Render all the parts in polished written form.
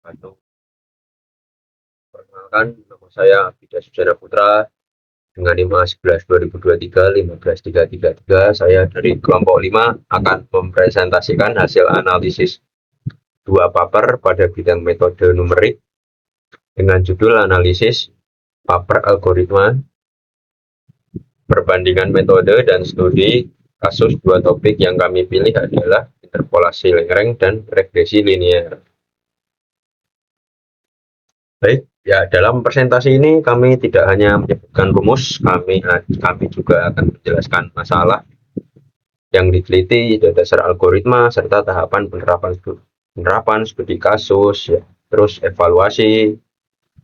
wabarakatuh. Perkenalkan, nama saya Abida Sujana Putra dengan NIM A11 2023 15333. Saya dari kelompok 5 akan mempresentasikan hasil analisis dua paper pada bidang metode numerik dengan judul analisis paper algoritma, perbandingan metode dan studi kasus. Dua topik yang kami pilih adalah interpolasi Lagrange dan regresi linear. Baik, ya dalam presentasi ini kami tidak hanya menyebutkan rumus, kami juga akan menjelaskan masalah yang diteliti, dasar algoritma, serta tahapan penerapan studi kasus, ya, terus evaluasi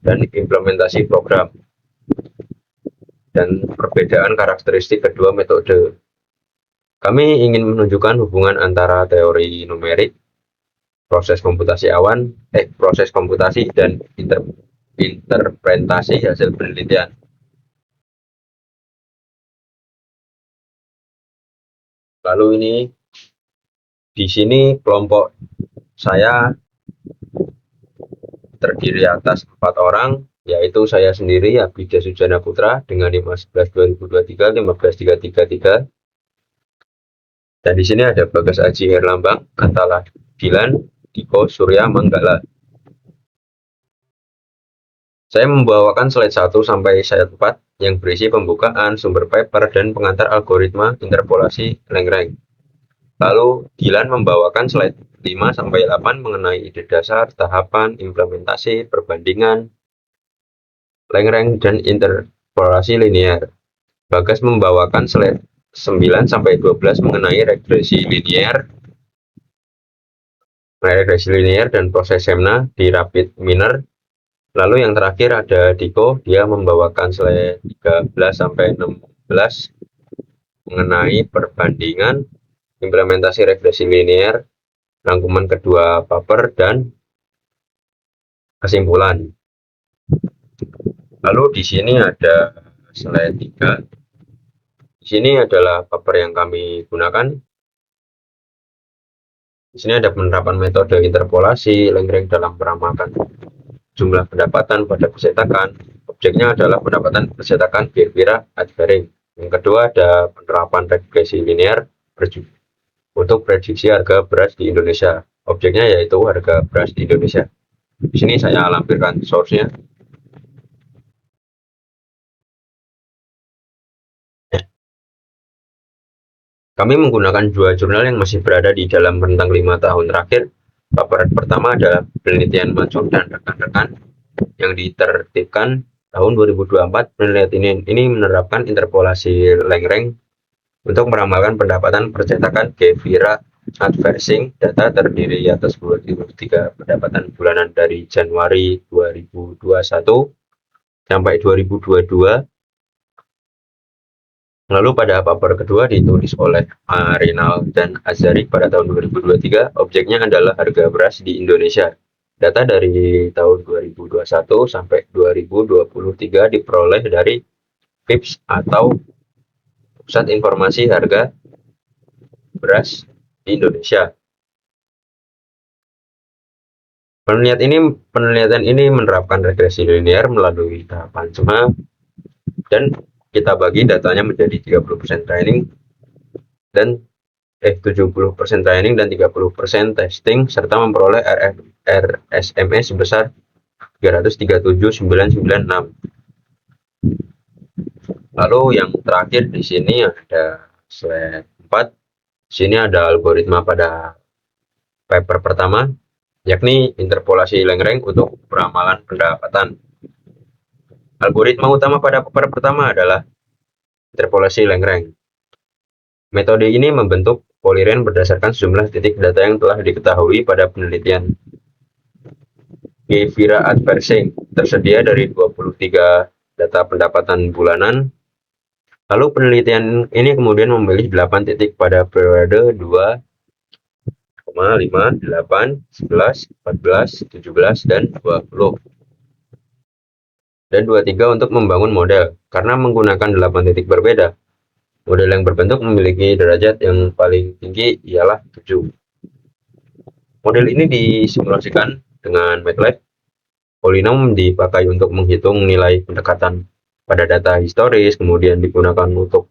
dan implementasi program, dan perbedaan karakteristik kedua metode. Kami ingin menunjukkan hubungan antara teori numerik, proses komputasi dan interpretasi hasil penelitian. Lalu ini di sini kelompok saya terdiri atas 4 orang, yaitu saya sendiri Abida Sujana Putra dengan NIM A11 2023 15333. Dan di sini ada Bagas Aji Herlambang, Antala Dilan, Diko Surya Manggala. Saya membawakan slide 1 sampai slide 4 yang berisi pembukaan, sumber paper, dan pengantar algoritma interpolasi Lagrange. Lalu Dilan membawakan slide 5 sampai 8 mengenai ide dasar, tahapan, implementasi, perbandingan Lagrange dan interpolasi linear. Bagas membawakan slide 9 sampai 12 mengenai regresi linear dan proses Semna di rapid miner. Lalu yang terakhir ada Diko, dia membawakan slide 13 sampai 16 mengenai perbandingan, implementasi regresi linear, rangkuman kedua paper, dan kesimpulan. Lalu di sini ada slide 3. Di sini adalah paper yang kami gunakan. Di sini ada penerapan metode interpolasi Lagrange dalam meramalkan jumlah pendapatan pada percetakan. Objeknya adalah pendapatan percetakan kira-kira advaring. Yang kedua ada penerapan regresi linear untuk prediksi harga beras di Indonesia. Objeknya yaitu harga beras di Indonesia. Di sini saya lampirkan source-nya. Kami menggunakan dua jurnal yang masih berada di dalam rentang 5 tahun terakhir. Paper pertama adalah penelitian Mansur dan rekan-rekan yang ditertibkan tahun 2024. Penelitian ini menerapkan interpolasi Lagrange untuk meramalkan pendapatan percetakan Gevira adversing. Data terdiri atas 23 pendapatan bulanan dari Januari 2021 sampai 2022. Lalu pada paper kedua ditulis oleh Arinal dan Azari pada tahun 2023, objeknya adalah harga beras di Indonesia. Data dari tahun 2021 sampai 2023 diperoleh dari PIPS atau Pusat Informasi Harga Beras di Indonesia. Penelitian ini menerapkan regresi linear melalui tahapan Semna, dan kita bagi datanya menjadi 30% training dan 70% training dan 30% testing, serta memperoleh RSME sebesar 337.996. Lalu yang terakhir di sini ada slide 4. Di sini ada algoritma pada paper pertama, yakni interpolasi Lagrange untuk peramalan pendapatan. Algoritma utama pada paper pertama adalah interpolasi Lagrange. Metode ini membentuk poliren berdasarkan sejumlah titik data yang telah diketahui pada penelitian Gevira adversing. Tersedia dari 23 data pendapatan bulanan. Lalu penelitian ini kemudian memilih 8 titik pada periode 2, 5, 8, 11, 14, 17, dan 20. Dan 23 untuk membangun model. Karena menggunakan 8 titik berbeda, model yang berbentuk memiliki derajat yang paling tinggi ialah 7. Model ini disimulasikan dengan MATLAB, polinom dipakai untuk menghitung nilai pendekatan pada data historis, kemudian digunakan untuk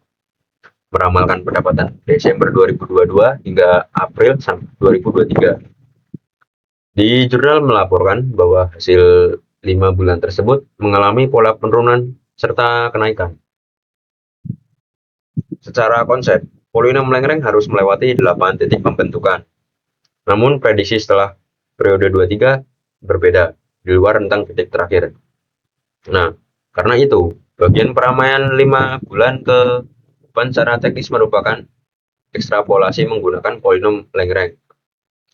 meramalkan pendapatan Desember 2022 hingga April 2023. Di jurnal melaporkan bahwa hasil 5 bulan tersebut mengalami pola penurunan serta kenaikan. Secara konsep, polinom Lagrange harus melewati 8 titik pembentukan. Namun prediksi setelah periode 23 berbeda di luar rentang titik terakhir. Nah, karena itu, bagian peramaian 5 bulan ke depan secara teknis merupakan ekstrapolasi menggunakan polinom Lagrange,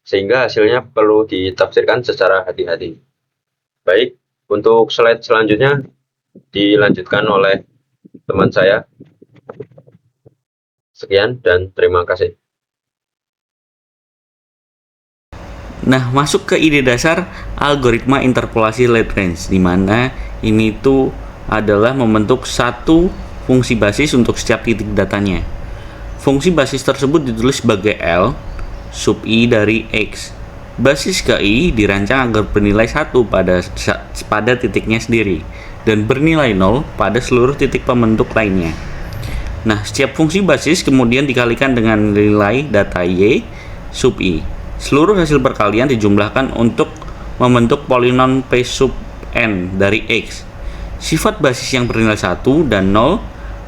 sehingga hasilnya perlu ditafsirkan secara hati-hati. Baik, untuk slide selanjutnya dilanjutkan oleh teman saya. Sekian dan terima kasih. Nah, masuk ke ide dasar algoritma interpolasi Lagrange, di mana ini tuh adalah membentuk satu fungsi basis untuk setiap titik datanya. Fungsi basis tersebut ditulis sebagai L sub I dari X. Basis KI dirancang agar bernilai 1 pada titiknya sendiri dan bernilai 0 pada seluruh titik pembentuk lainnya. Nah, setiap fungsi basis kemudian dikalikan dengan nilai data Y sub I. Seluruh hasil perkalian dijumlahkan untuk membentuk polinom P sub N dari X. Sifat basis yang bernilai 1 dan 0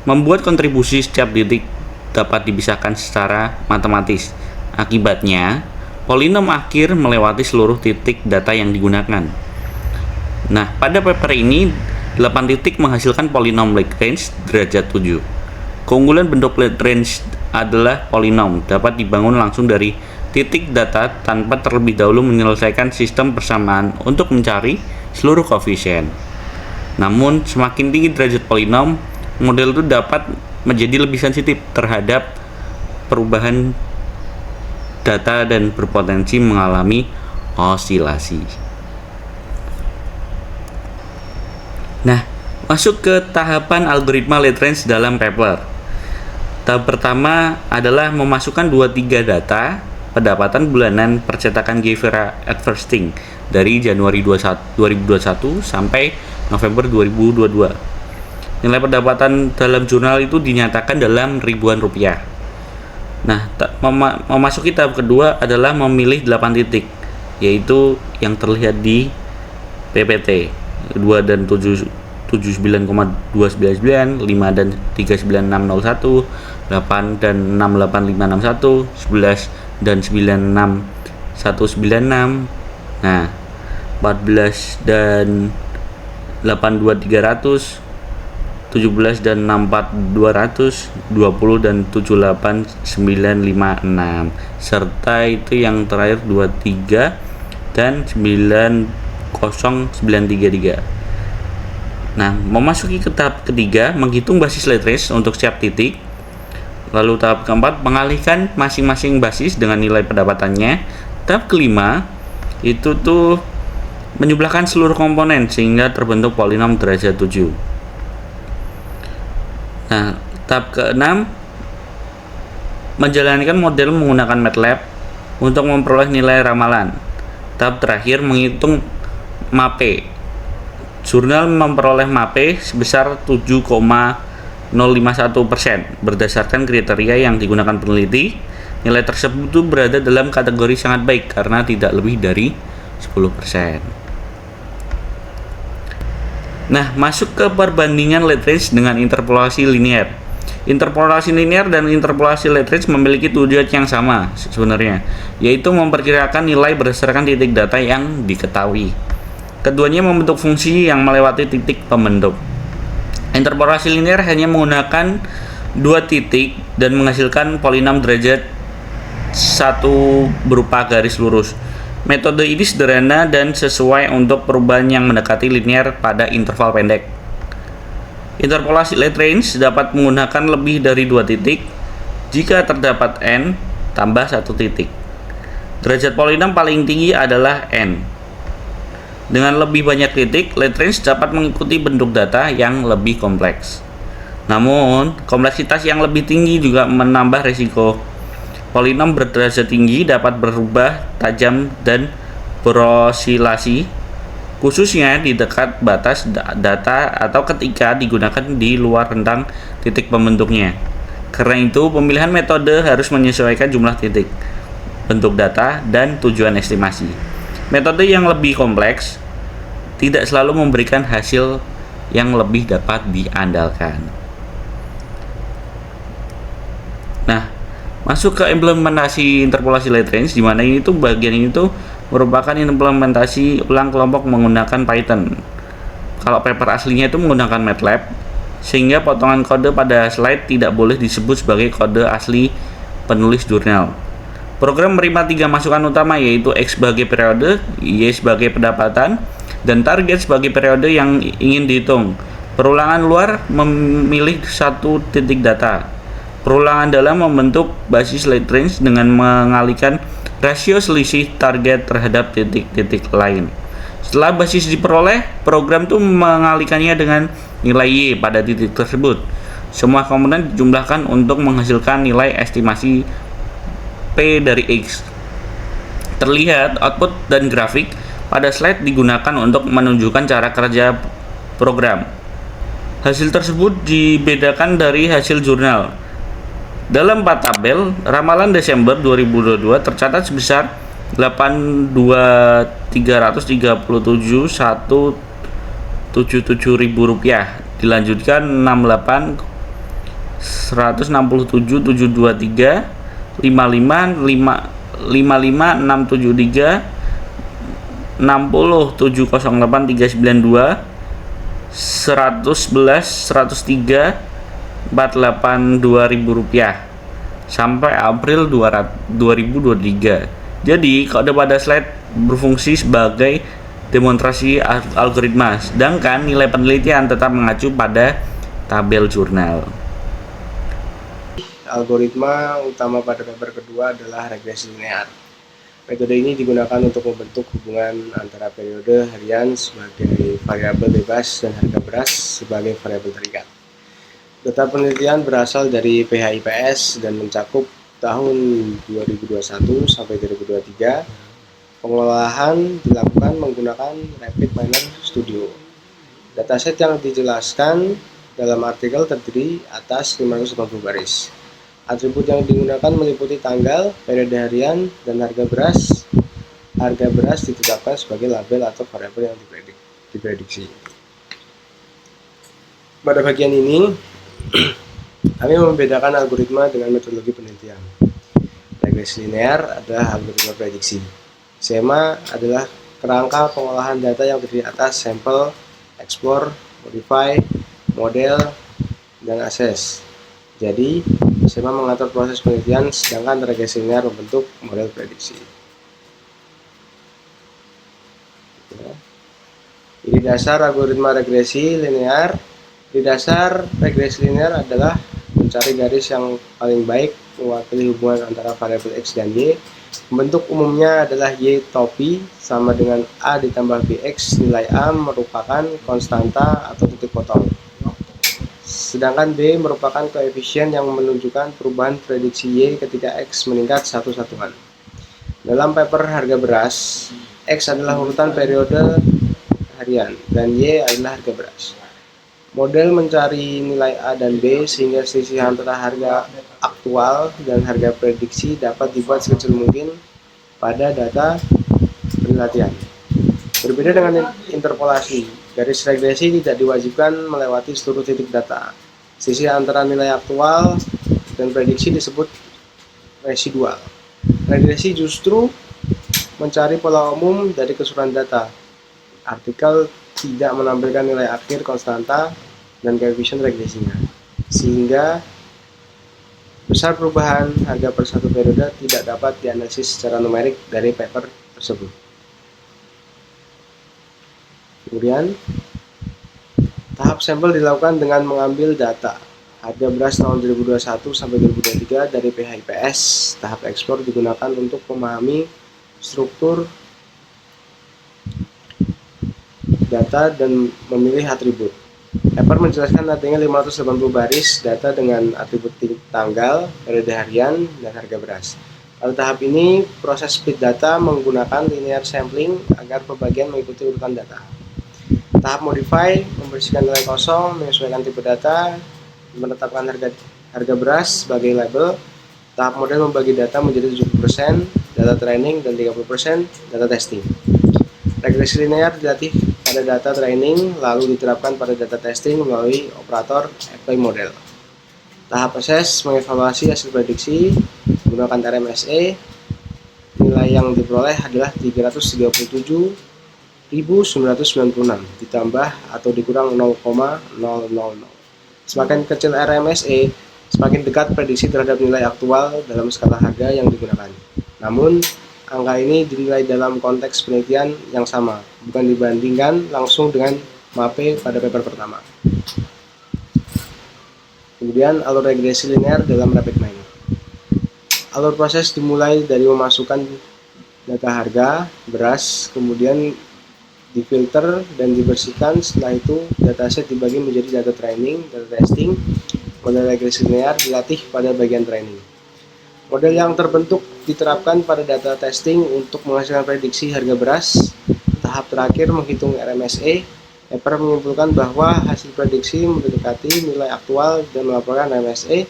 membuat kontribusi setiap titik dapat dipisahkan secara matematis. Akibatnya, polinom akhir melewati seluruh titik data yang digunakan. Nah, pada paper ini, 8 titik menghasilkan polinom Lagrange derajat 7. Keunggulan bentuk Lagrange adalah polinom dapat dibangun langsung dari titik data tanpa terlebih dahulu menyelesaikan sistem persamaan untuk mencari seluruh koefisien. Namun, semakin tinggi derajat polinom, model itu dapat menjadi lebih sensitif terhadap perubahan data dan berpotensi mengalami osilasi. Nah, masuk ke tahapan algoritma Lagrange dalam paper. Tahap pertama adalah memasukkan 2-3 data pendapatan bulanan percetakan Gevera Adversting dari Januari 2021 sampai November 2022. Nilai pendapatan dalam jurnal itu dinyatakan dalam ribuan rupiah. Nah, memasuki tahap kedua adalah memilih 8 titik, yaitu yang terlihat di PPT 2 dan 79,299, 5 dan 39601, 8 dan 68561, 11 dan 96196. Nah, 14 dan 82300, 17 dan 64200, 20 dan 78956, serta itu yang terakhir 23 dan 90933. Nah, memasuki ke tahap ketiga, menghitung basis Lagrange untuk setiap titik. Lalu tahap keempat, mengalihkan masing-masing basis dengan nilai pendapatannya. Tahap kelima, itu tuh menjumlahkan seluruh komponen sehingga terbentuk polinom derajat 7. Nah, tahap keenam, menjalankan model menggunakan MATLAB untuk memperoleh nilai ramalan. Tahap terakhir, menghitung MAPE. Jurnal memperoleh MAPE sebesar 7,051% berdasarkan kriteria yang digunakan peneliti. Nilai tersebut itu berada dalam kategori sangat baik karena tidak lebih dari 10%. Nah, masuk ke perbandingan Lagrange dengan interpolasi linear. Interpolasi linear dan interpolasi Lagrange memiliki tujuan yang sama sebenarnya, yaitu memperkirakan nilai berdasarkan titik data yang diketahui. Keduanya membentuk fungsi yang melewati titik pembentuk. Interpolasi linear hanya menggunakan 2 titik dan menghasilkan polinom derajat 1 berupa garis lurus. Metode ini sederhana dan sesuai untuk perubahan yang mendekati linear pada interval pendek. Interpolasi Lagrange dapat menggunakan lebih dari 2 titik jika terdapat n tambah 1 titik. Derajat polinom paling tinggi adalah n. Dengan lebih banyak titik, Lagrange dapat mengikuti bentuk data yang lebih kompleks. Namun, kompleksitas yang lebih tinggi juga menambah risiko. Polinom berderajat tinggi dapat berubah tajam dan berosilasi, khususnya di dekat batas data atau ketika digunakan di luar rentang titik pembentuknya. Karena itu, pemilihan metode harus menyesuaikan jumlah titik, bentuk data, dan tujuan estimasi. Metode yang lebih kompleks tidak selalu memberikan hasil yang lebih dapat diandalkan. Nah, masuk ke implementasi interpolasi late range, di mana ini tuh bagian ini tuh merupakan implementasi ulang kelompok menggunakan Python. Kalau paper aslinya itu menggunakan MATLAB, sehingga potongan kode pada slide tidak boleh disebut sebagai kode asli penulis jurnal. Program menerima 3 masukan utama, yaitu X sebagai periode, Y sebagai pendapatan, dan target sebagai periode yang ingin dihitung. Perulangan luar memilih satu titik data. Perulangan dalam membentuk basis late range dengan mengalihkan rasio selisih target terhadap titik-titik lain. Setelah basis diperoleh, program itu mengalihkannya dengan nilai Y pada titik tersebut. Semua komponen dijumlahkan untuk menghasilkan nilai estimasi P dari X. Terlihat output dan grafik pada slide digunakan untuk menunjukkan cara kerja program. Hasil tersebut dibedakan dari hasil jurnal. Dalam 4 tabel, ramalan Desember 2022 tercatat sebesar 82.337.177 ribu rupiah. Dilanjutkan 68 167.723 55 673 60 708 392 111 103 ribu rupiah sampai April 2023. Jadi kode pada slide berfungsi sebagai demonstrasi algoritma, sedangkan nilai penelitian tetap mengacu pada tabel jurnal. Algoritma utama pada paper kedua adalah regresi linear. Metode ini digunakan untuk membentuk hubungan antara periode harian sebagai variabel bebas dan harga beras sebagai variabel terikat. Data penelitian berasal dari PHIPS dan mencakup tahun 2021 sampai 2023. Pengolahan dilakukan menggunakan Rapid Miner Studio. Dataset yang dijelaskan dalam artikel terdiri atas 580 baris. Atribut yang digunakan meliputi tanggal, periode harian, dan harga beras. Harga beras ditetapkan sebagai label atau variabel yang diprediksi. Pada bagian ini, kami membedakan algoritma dengan metodologi penelitian. Regresi linear adalah algoritma prediksi. SEMA adalah kerangka pengolahan data yang terdiri atas sampel, explore, modify, model, dan assess. Jadi, SEMA mengatur proses penelitian, sedangkan regresi linear membentuk model prediksi. Ide dasar algoritma regresi linear. Ide dasar regresi linear adalah mencari garis yang paling baik mewakili hubungan antara variabel X dan Y. Bentuk umumnya adalah Y topi sama dengan A ditambah BX. Nilai A merupakan konstanta atau titik potong. Sedangkan B merupakan koefisien yang menunjukkan perubahan prediksi Y ketika X meningkat satu satuan. Dalam paper harga beras, X adalah urutan periode harian dan Y adalah harga beras. Model mencari nilai A dan B sehingga selisih antara harga aktual dan harga prediksi dapat dibuat sekecil mungkin pada data penelitian. Berbeda dengan interpolasi, garis regresi tidak diwajibkan melewati seluruh titik data. Sisi antara nilai aktual dan prediksi disebut residual. Regresi justru mencari pola umum dari keseluruhan data. Artikel tidak menampilkan nilai akhir konstanta dan koefisien regresinya, sehingga besar perubahan harga per satu periode tidak dapat dianalisis secara numerik dari paper tersebut. Kemudian, tahap sampel dilakukan dengan mengambil data harga beras tahun 2021 sampai 2023 dari PHIPS. Tahap ekspor digunakan untuk memahami struktur data dan memilih atribut. Paper menjelaskan adanya 580 baris data dengan atribut tanggal, periode harian, dan harga beras. Pada tahap ini, proses split data menggunakan linear sampling agar pembagian mengikuti urutan data. Tahap modify, membersihkan nilai kosong, menyesuaikan tipe data, menetapkan harga beras sebagai label. Tahap model membagi data menjadi 70% data training dan 30% data testing. Regresi linear dilatih pada data training lalu diterapkan pada data testing melalui operator apply model. Tahap proses mengevaluasi hasil prediksi menggunakan RMSE. Nilai yang diperoleh adalah 337.996 ditambah atau dikurang 0,000. Semakin kecil RMSE, semakin dekat prediksi terhadap nilai aktual dalam skala harga yang digunakan. Namun, angka ini dinilai dalam konteks penelitian yang sama, bukan dibandingkan langsung dengan MAPE pada paper pertama. Kemudian, alur regresi linear dalam RapidMine. Alur proses dimulai dari memasukkan data harga beras, kemudian difilter dan dibersihkan. Setelah itu, dataset dibagi menjadi data training, data testing. Model regresi linear dilatih pada bagian training. Model yang terbentuk diterapkan pada data testing untuk menghasilkan prediksi harga beras. Tahap terakhir menghitung RMSE. Paper menyimpulkan bahwa hasil prediksi mendekati nilai aktual dan melaporkan RMSE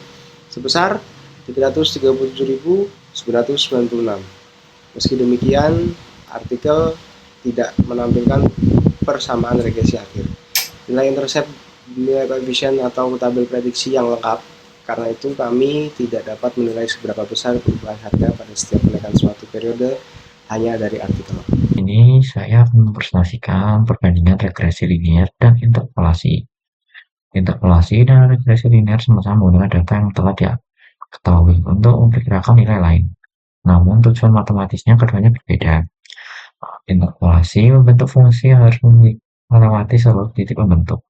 sebesar 337.996. Meski demikian, artikel tidak menampilkan persamaan regresi akhir. Nilai intercept, nilai koefisien atau tabel prediksi yang lengkap. Karena itu kami tidak dapat menilai seberapa besar perubahan harga pada setiap kenaikan suatu periode hanya dari artikel. Ini saya akan mempresentasikan perbandingan regresi linear dan interpolasi. Interpolasi dan regresi linear sama-sama menggunakan data yang telah diketahui untuk memperkirakan nilai lain. Namun tujuan matematisnya keduanya berbeda. Interpolasi membentuk fungsi yang harus melewati seluruh titik pembentuk.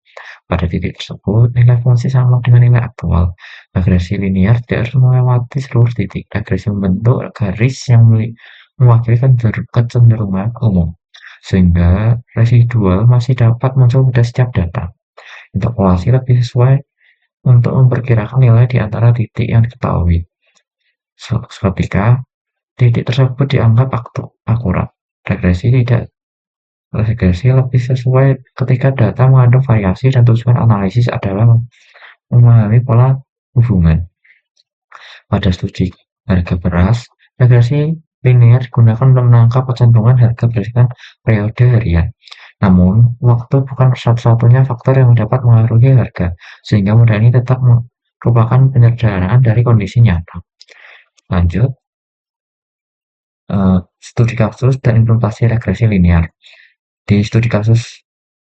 Pada titik tersebut, nilai fungsi sama dengan nilai aktual. Regresi linear tidak harus melewati seluruh titik. Regresi membentuk garis yang mewakili kecenderungan umum, sehingga residual masih dapat muncul pada setiap data. Interpolasi lebih sesuai untuk memperkirakan nilai di antara titik yang diketahui. Ketika titik tersebut dianggap akurat, regresi lebih sesuai ketika data mengandung variasi dan tujuan analisis adalah memahami pola hubungan. Pada studi harga beras, regresi linear digunakan untuk menangkap kecenderungan harga berdasarkan periode harian. Namun, waktu bukan satu-satunya faktor yang dapat mengaruhi harga, sehingga model ini tetap merupakan penyederhanaan dari kondisi nyata. Lanjut, studi kasus dan implementasi regresi linear. Di studi kasus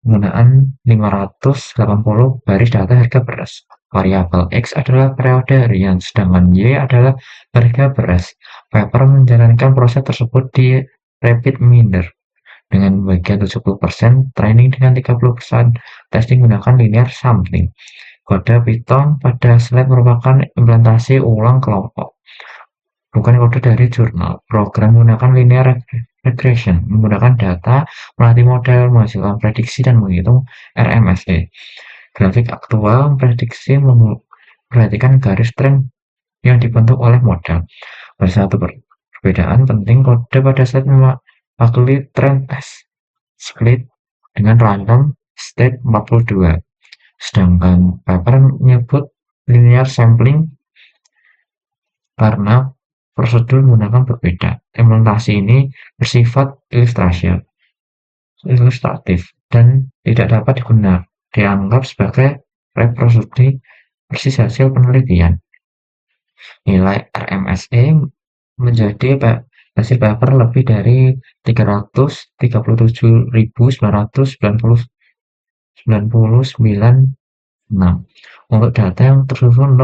penggunaan 580 baris data harga beras. Variabel X adalah periode harian, sedangkan Y adalah harga beras. Paper menjalankan proses tersebut di RapidMiner dengan bagian 70%, training dengan 30%, testing menggunakan linear sampling. Kode Python pada slide merupakan implementasi ulang kelompok, bukan kode dari jurnal. Program menggunakan linear regression, menggunakan data, melatih model, menghasilkan prediksi, dan menghitung RMSE. Grafik aktual memprediksi memperhatikan garis tren yang dibentuk oleh model. Ada satu perbedaan penting, kode pada slide mewakili tren test split dengan random state 42, sedangkan paper menyebut linear sampling karena prosedur menggunakan berbeda. Implementasi ini bersifat ilustratif dan tidak dapat dianggap sebagai reproduksi persis hasil penelitian. Nilai RMSE menjadi hasil paper lebih dari 337.999 untuk data yang tersusun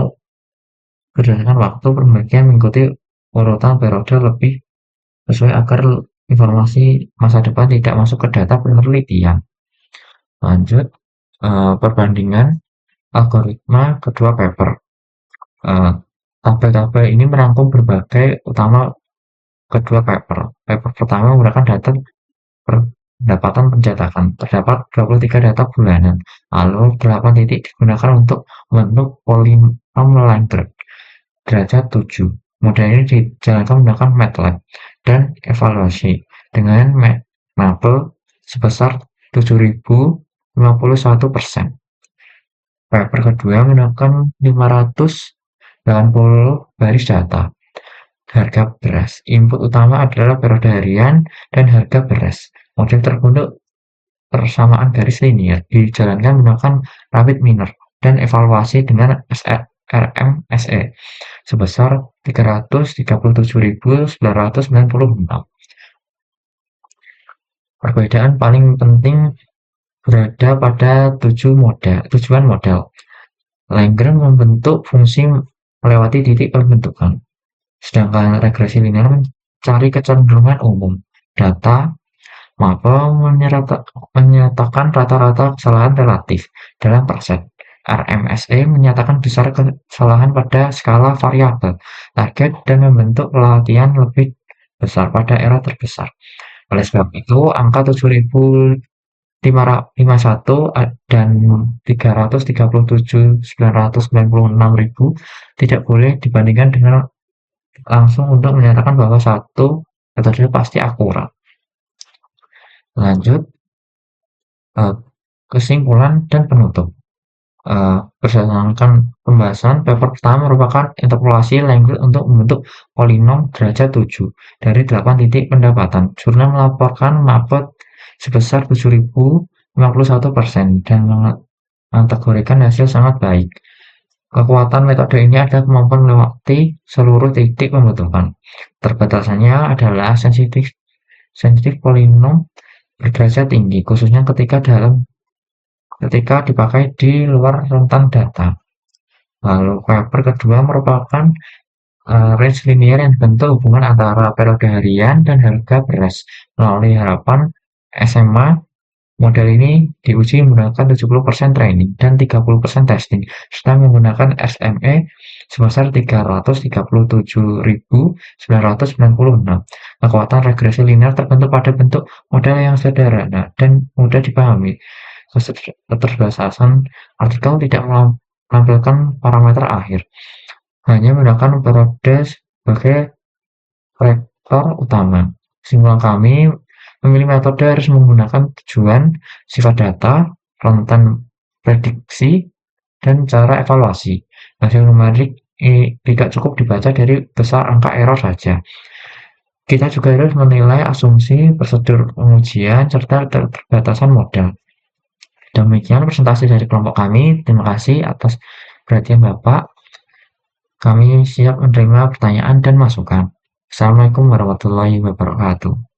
berdasarkan waktu. Pembagian mengikuti urutan periode lebih sesuai agar informasi masa depan tidak masuk ke data penelitian. Lanjut, perbandingan algoritma kedua paper. Tabel-tabel ini merangkum berbagai utama kedua paper. Paper pertama menggunakan data pendapatan pencetakan. Terdapat 23 data bulanan, lalu 8 titik digunakan untuk membentuk polinom Langrenz derajat 7. Model ini dijalankan menggunakan MATLAB dan evaluasi dengan mapel sebesar 7.051%. Paper kedua menggunakan 580 baris data. Harga beras. Input utama adalah periode harian dan harga beras. Model terbentuk persamaan garis linear dijalankan menggunakan rapid miner dan evaluasi dengan RMSE sebesar 337.996. Perbedaan paling penting berada pada tujuan model. Lagrange membentuk fungsi melewati titik pembentukan, sedangkan regresi linear mencari kecenderungan umum. Data mapel menyatakan rata-rata kesalahan relatif dalam persen. RMSE menyatakan besar kesalahan pada skala variabel target dan membentuk pelatihan lebih besar pada era terbesar. Oleh sebab itu, angka 7.551 dan 337.996.000 tidak boleh dibandingkan dengan langsung untuk menyatakan bahwa satu metode pasti akurat. Lanjut, kesimpulan dan penutup. Berdasarkan pembahasan, paper pertama merupakan interpolasi Lagrange untuk membentuk polinom derajat 7 dari 8 titik pendapatan. Jurnal melaporkan mapel sebesar 7.051% dan mengategorikan hasil sangat baik. Kekuatan metode ini adalah kemampuan melewati seluruh titik pembentukan. Terbatasannya adalah sensitif polinom berderajat tinggi, khususnya ketika dipakai di luar rentang data. Lalu paper kedua merupakan range linear yang dibentuk hubungan antara periode harian dan harga beras. Melalui harapan SMA, model ini diuji menggunakan 70% training dan 30% testing, serta menggunakan SME sebesar 337.996. Kekuatan regresi linear terbentuk pada bentuk model yang sederhana dan mudah dipahami. Keterbatasan artikel tidak menampilkan parameter akhir, hanya menggunakan periode sebagai vektor utama. Kesimpulan kami, memilih metode harus menggunakan tujuan, sifat data, rentan prediksi, dan cara evaluasi. Hasil numerik tidak cukup dibaca dari besar angka error saja. Kita juga harus menilai asumsi, prosedur pengujian, serta keterbatasan model. Demikian presentasi dari kelompok kami. Terima kasih atas perhatian Bapak. Kami siap menerima pertanyaan dan masukan. Assalamualaikum warahmatullahi wabarakatuh.